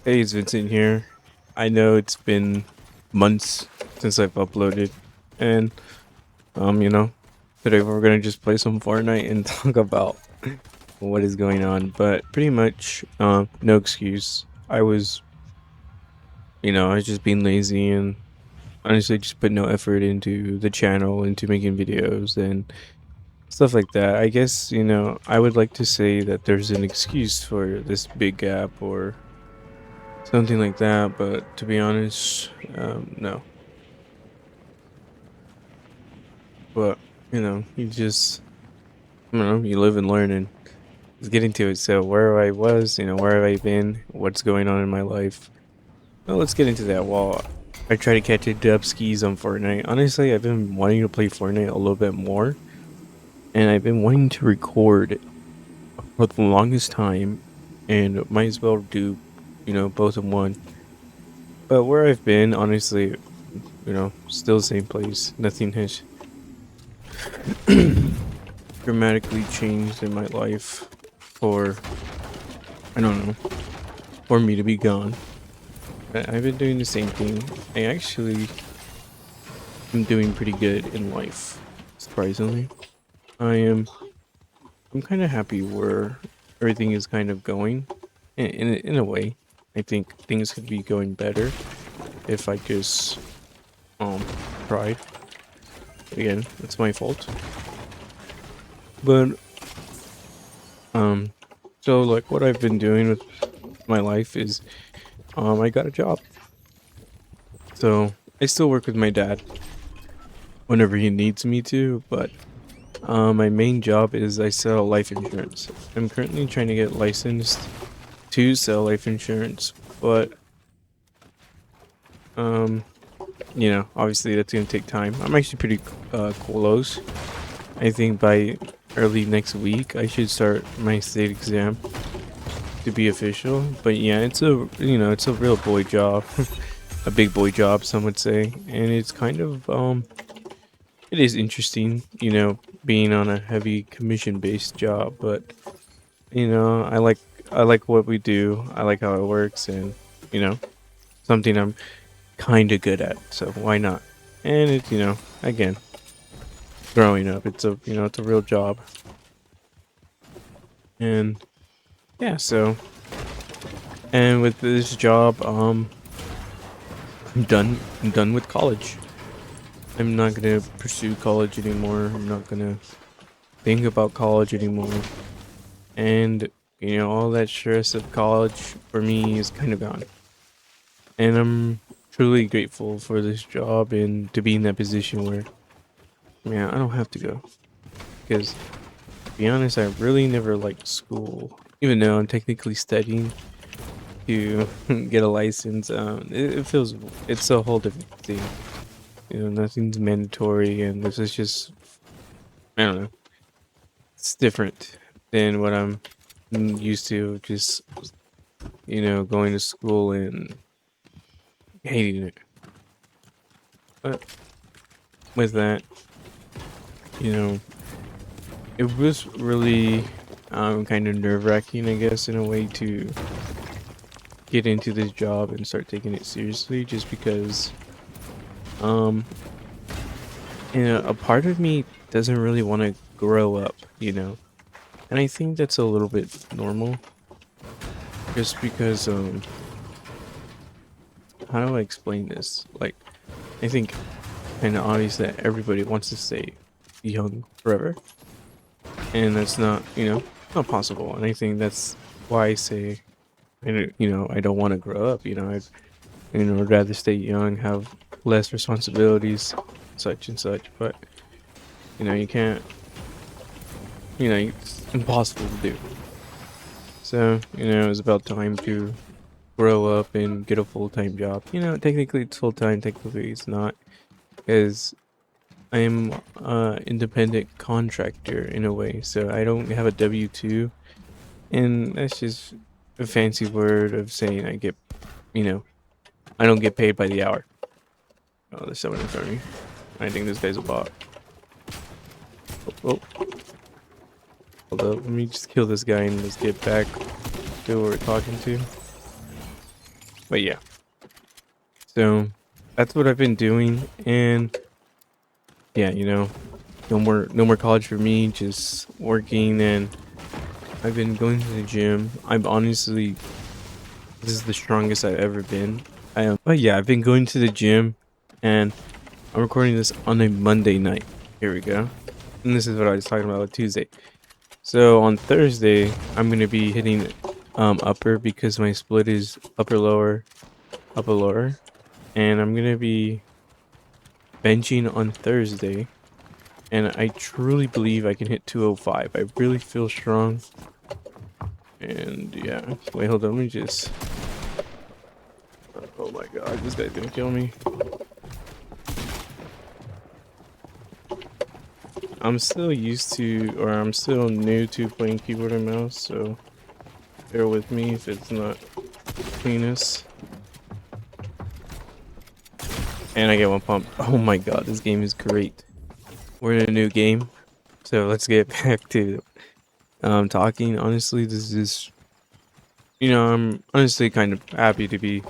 Hey, it's Vincent here. I know it's been months since I've uploaded, and you know, today we're gonna just play some Fortnite and talk about what is going on. But pretty much, no excuse. I was just being lazy and honestly just put no effort into the channel, into making videos and stuff like that. I guess I would like to say that there's an excuse for this big gap or something like that, but to be honest, no. But you just I don't know, you live and learn and let's get into it. So where I was, where have I been? What's going on in my life? Well, let's get into that. While I try to catch a dub skis on Fortnite. Honestly, I've been wanting to play Fortnite a little bit more, and I've been wanting to record for the longest time, and might as well do, both in one. But where I've been, honestly, still the same place. Nothing has dramatically changed in my life for I don't know for me to be gone. I've been doing the same thing. I actually am doing pretty good in life, surprisingly. I am. I'm kind of happy where everything is kind of going. In a way, I think things could be going better if I just um tried. Again, it's my fault. But um, so like what I've been doing with my life is I got a job. So I still work with my dad whenever he needs me to, but my main job is I sell life insurance. I'm currently trying to get licensed to sell life insurance, but um, obviously that's gonna take time. I'm actually pretty close. I think by early next week I should start my state exam to be official. But yeah, it's a real boy job, a big boy job, some would say, and it's kind of it is interesting, being on a heavy commission based job, but I like what we do. I like how it works and you know, something I'm kind of good at. So why not? And it's, again, growing up, it's a real job. And yeah, so and with this job, I'm done with college. I'm not going to pursue college anymore. I'm not going to think about college anymore. And all that stress of college for me is kind of gone, and I'm truly grateful for this job and to be in that position where, man, I don't have to go. Because to be honest, I really never liked school, even though I'm technically studying to get a license. It's a whole different thing. Nothing's mandatory, and this is just, I don't know, it's different than what I'm used to. Just going to school and hating it. But with that, you know, it was really kind of nerve wracking, I guess, in a way to get into this job and start taking it seriously, just because, um, a part of me doesn't really want to grow up, and I think that's a little bit normal, just because, how do I explain this? Like, I think kind of obvious that everybody wants to stay young forever, and that's not possible. And I think that's why I say, I don't want to grow up. I'd rather stay young, have less responsibilities, such and such. But you can't. It's impossible to do. So it's about time to grow up and get a full-time job. Technically it's full-time, technically it's not, because I'm independent contractor in a way, so I don't have a W-2, and that's just a fancy word of saying you know, I don't get paid by the hour. Oh, there's someone in front of me. I think this guy's a bot. Oh, hold up. Let me just kill this guy and let's get back to who we're talking to. But yeah, so that's what I've been doing, and yeah, no more college for me, just working, and I've been going to the gym. I'm honestly, this is the strongest I've ever been. I am, but yeah, I've been going to the gym, and I'm recording this on a Monday night. Here we go. And this is what I was talking about with Tuesday. So on Thursday, I'm gonna be hitting upper because my split is upper lower, and I'm gonna be benching on Thursday, and I truly believe I can hit 205. I really feel strong, and yeah. Wait, hold on. Let me just. Oh my god, this guy's gonna kill me. I'm still used to, or I'm still new to playing keyboard and mouse, so bear with me if it's not cleanest. And I get one pump. Oh my god, this game is great. We're in a new game, so let's get back to talking. Honestly, this is, I'm honestly kind of happy to be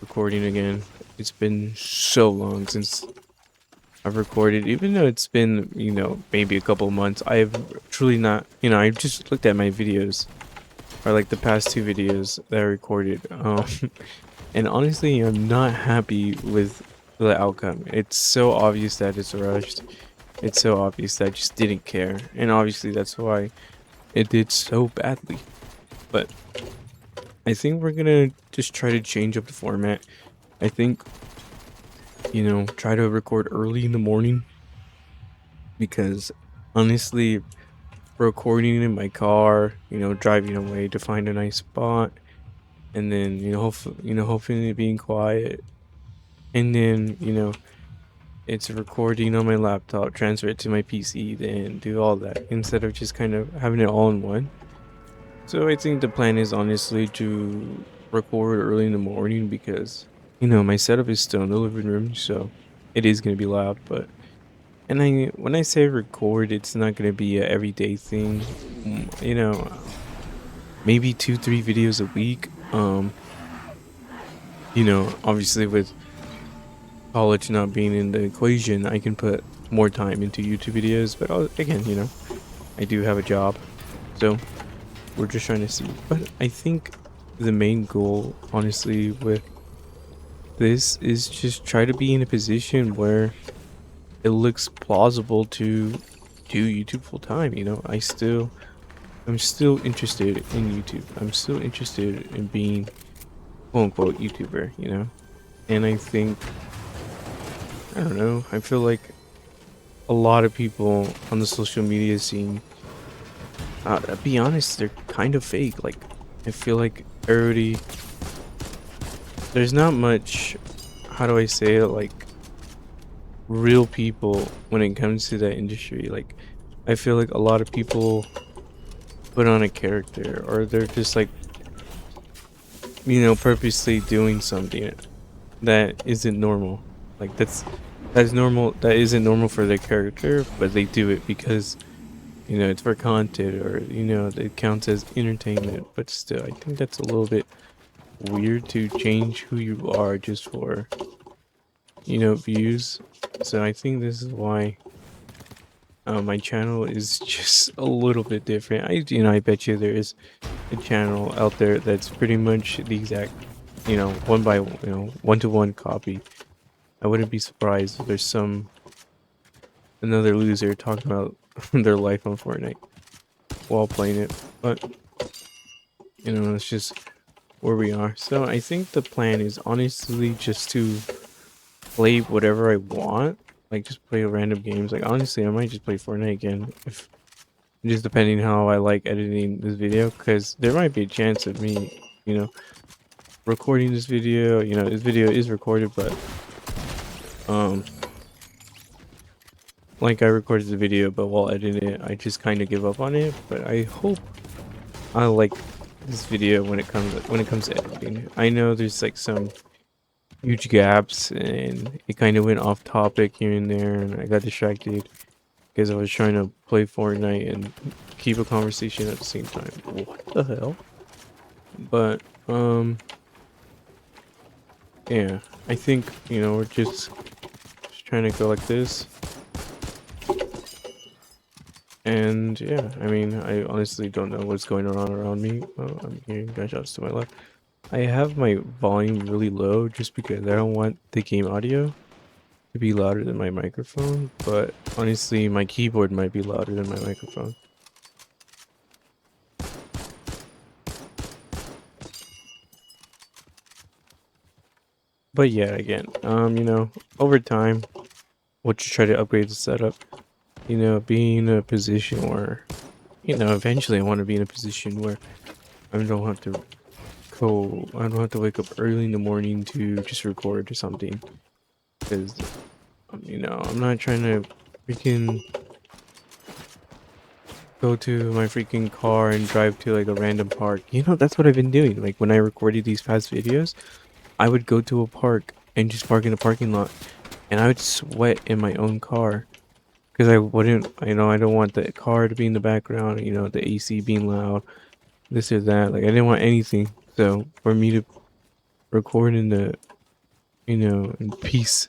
recording again. It's been so long since I've recorded, even though it's been, maybe a couple months. I've truly not, I just looked at my videos, or like the past two videos that I recorded, and honestly, I'm not happy with the outcome. It's so obvious that it's rushed. It's so obvious that I just didn't care, and obviously that's why it did so badly. But I think we're gonna just try to change up the format. I think, try to record early in the morning, because honestly, recording in my car, driving away to find a nice spot, and then, hopefully it being quiet, and then, it's recording on my laptop, transfer it to my PC, then do all that instead of just kind of having it all in one. So I think the plan is honestly to record early in the morning because, my setup is still in the living room, so it is going to be loud. But, and when I say record, it's not going to be a everyday thing. Maybe 2, 3 videos a week. Obviously with college not being in the equation, I can put more time into YouTube videos. But again, I do have a job, so we're just trying to see. But I think the main goal, honestly, with this is just try to be in a position where it looks plausible to do YouTube full time. I'm still interested in YouTube. I'm still interested in being quote unquote YouTuber, And I think, I don't know, I feel like a lot of people on the social media scene, to be honest, they're kind of fake. Like, I feel like everybody, there's not much, how do I say it, like, real people when it comes to that industry. Like, I feel like a lot of people put on a character, or they're just like, purposely doing something that isn't normal. Like, that's normal, that isn't normal for their character, but they do it because, it's for content, or, it counts as entertainment. But still, I think that's a little bit weird to change who you are just for, views. So I think this is why my channel is just a little bit different. I bet you there is a channel out there that's pretty much the exact, one-to-one copy. I wouldn't be surprised if there's another loser talking about their life on Fortnite while playing it. But, it's just where we are. So I think the plan is honestly just to play whatever I want. Like, just play random games. Like, honestly, I might just play Fortnite again, if just depending how I like editing this video, because there might be a chance of me, recording this video. This video is recorded, but like, I recorded the video, but while editing it, I just kind of give up on it. But I hope I like this video when it comes to editing. I know there's like some huge gaps, and it kind of went off topic here and there, and I got distracted because I was trying to play Fortnite and keep a conversation at the same time. What the hell? But yeah, I think, we're just trying to go like this. And yeah, I mean, I honestly don't know what's going on around me. Oh, I'm hearing gunshots to my left. I have my volume really low just because I don't want the game audio to be louder than my microphone, but honestly, my keyboard might be louder than my microphone. But yeah, again, over time, we'll just try to upgrade the setup. Be in a position where, eventually I want to be in a position where I don't have to I don't have to wake up early in the morning to just record or something. Because, I'm not trying to freaking go to my freaking car and drive to like a random park. That's what I've been doing. Like when I recorded these past videos, I would go to a park and just park in the parking lot, and I would sweat in my own car because I wouldn't, I don't want the car to be in the background, the AC being loud, this or that. Like I didn't want anything. So for me to record in the, in peace,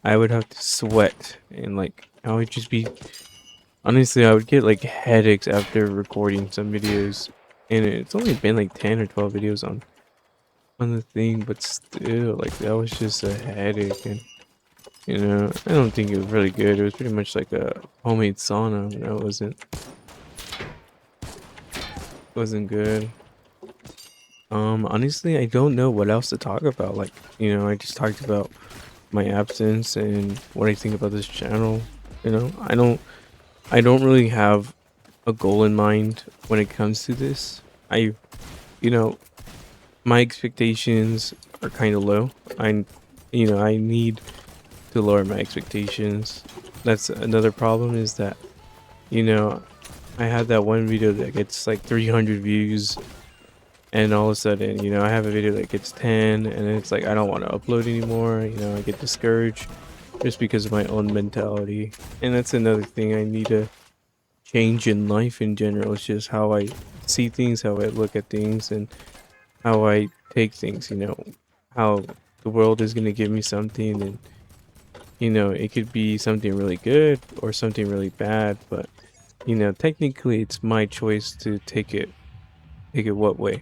I would have to sweat and like I would just be, honestly, I would get like headaches after recording some videos, and it's only been like 10 or 12 videos on the thing, but still, like that was just a headache. And I don't think it was really good. It was pretty much like a homemade sauna, and that wasn't good. Honestly, I don't know what else to talk about. Like, I just talked about my absence and what I think about this channel. I don't really have a goal in mind when it comes to this. You know, my expectations are kind of low. I need to lower my expectations. That's another problem, is that, you know, I had that one video that gets like 300 views, and all of a sudden, I have a video that gets 10, and it's like I don't want to upload anymore. I get discouraged just because of my own mentality. And that's another thing I need to change in life in general. It's just how I see things, how I look at things, and how I take things. How the world is going to give me something, and it could be something really good or something really bad, but technically it's my choice to take it what way.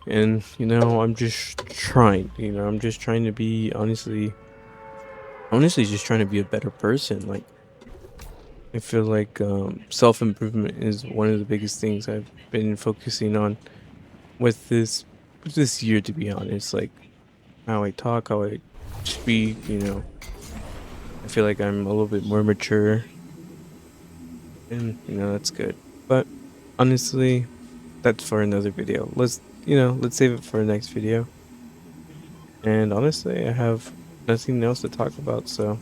And I'm just trying, I'm just trying to be, honestly just trying to be a better person. Like I feel like self-improvement is one of the biggest things I've been focusing on with this year, to be honest. Like how I talk, how I speak, I feel like I'm a little bit more mature, and that's good. But honestly, that's for another video. Let's save it for the next video. And honestly, I have nothing else to talk about, so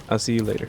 I'll see you later.